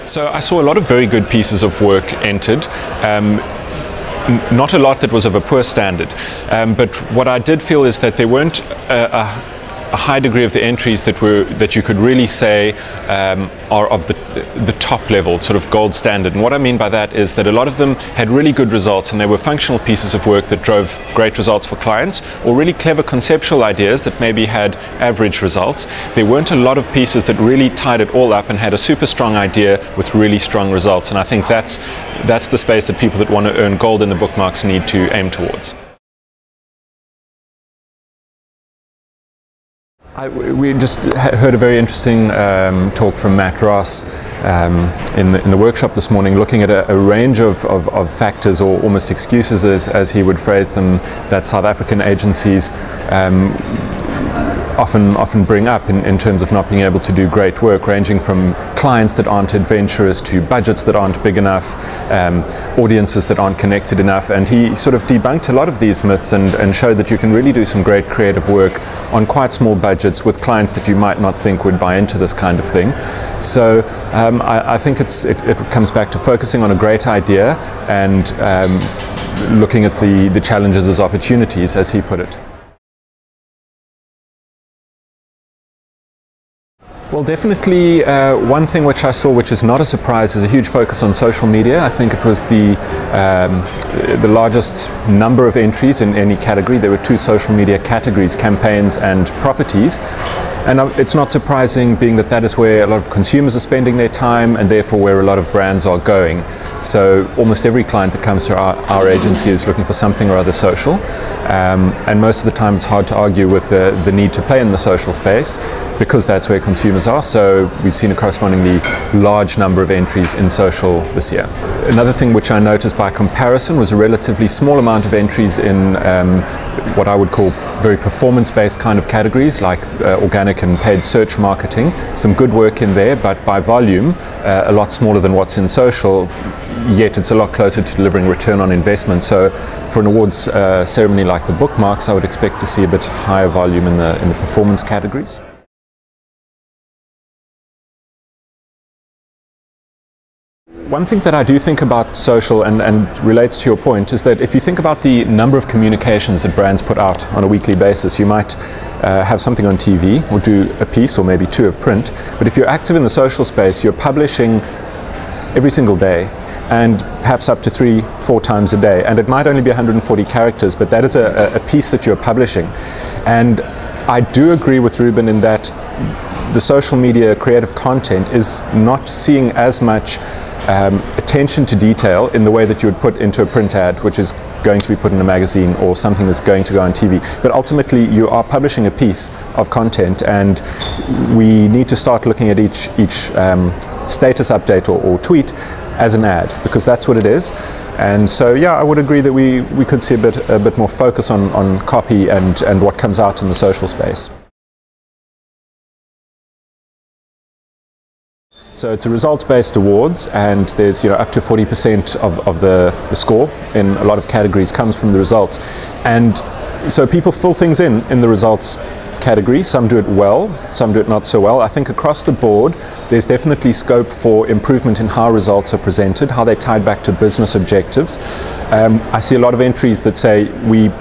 So I saw a lot of very good pieces of work entered. Not a lot that was of a poor standard, but what I did feel is that there weren't a high degree of the entries that you could really say are of the top level, sort of gold standard. And what I mean by that is that a lot of them had really good results, and they were functional pieces of work that drove great results for clients, or really clever conceptual ideas that maybe had average results. There weren't a lot of pieces that really tied it all up and had a super strong idea with really strong results, and I think that's the space that people that want to earn gold in the bookmarks need to aim towards. We just heard a very interesting talk from Matt Ross in the workshop this morning, looking at a range of factors, or almost excuses as he would phrase them, that South African agencies often bring up in terms of not being able to do great work, ranging from clients that aren't adventurous to budgets that aren't big enough, audiences that aren't connected enough. And he sort of debunked a lot of these myths and showed that you can really do some great creative work on quite small budgets with clients that you might not think would buy into this kind of thing. So I think it comes back to focusing on a great idea and looking at the challenges as opportunities, as he put it. Well, definitely one thing which I saw, which is not a surprise, is a huge focus on social media. I think it was the largest number of entries in any category. There were 2 social media categories: campaigns and properties. And it's not surprising, being that is where a lot of consumers are spending their time, and therefore where a lot of brands are going. So almost every client that comes to our agency is looking for something or other social. And most of the time it's hard to argue with the need to play in the social space, because that's where consumers are. So we've seen a correspondingly large number of entries in social this year. Another thing which I noticed by comparison was a relatively small amount of entries in what I would call very performance-based kind of categories, like organic and paid search marketing. Some good work in there, but by volume a lot smaller than what's in social, yet it's a lot closer to delivering return on investment. So for an awards ceremony like the Bookmarks, I would expect to see a bit higher volume in the performance categories. One thing that I do think about social and relates to your point is that if you think about the number of communications that brands put out on a weekly basis, you might have something on TV or do a piece or maybe 2 of print, but if you're active in the social space, you're publishing every single day, and perhaps up to 3-4 times a day, and it might only be 140 characters, but that is a piece that you're publishing. And I do agree with Ruben in that the social media creative content is not seeing as much attention to detail in the way that you would put into a print ad, which is going to be put in a magazine or something that's going to go on TV. But ultimately you are publishing a piece of content, and we need to start looking at each status update or tweet as an ad, because that's what it is. And so yeah, I would agree that we could see a bit more focus on copy and what comes out in the social space. So it's a results-based awards, and there's up to 40% of the score in a lot of categories comes from the results. And so people fill things in the results category. Some do it well, some do it not so well. I think across the board there's definitely scope for improvement in how results are presented, how they're tied back to business objectives. I see a lot of entries that say we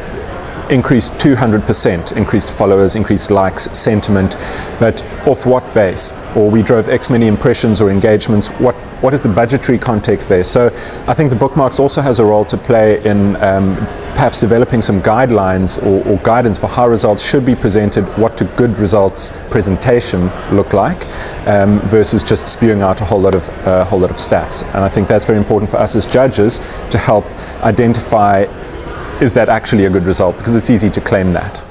increased 200%, increased followers, increased likes, sentiment, but off what base? Or we drove X many impressions or engagements. What is the budgetary context there? So I think the Bookmarks also has a role to play in perhaps developing some guidelines or guidance for how results should be presented, what a good results presentation look like, versus just spewing out a whole lot of stats. And I think that's very important for us as judges to help identify, is that actually a good result? Because it's easy to claim that.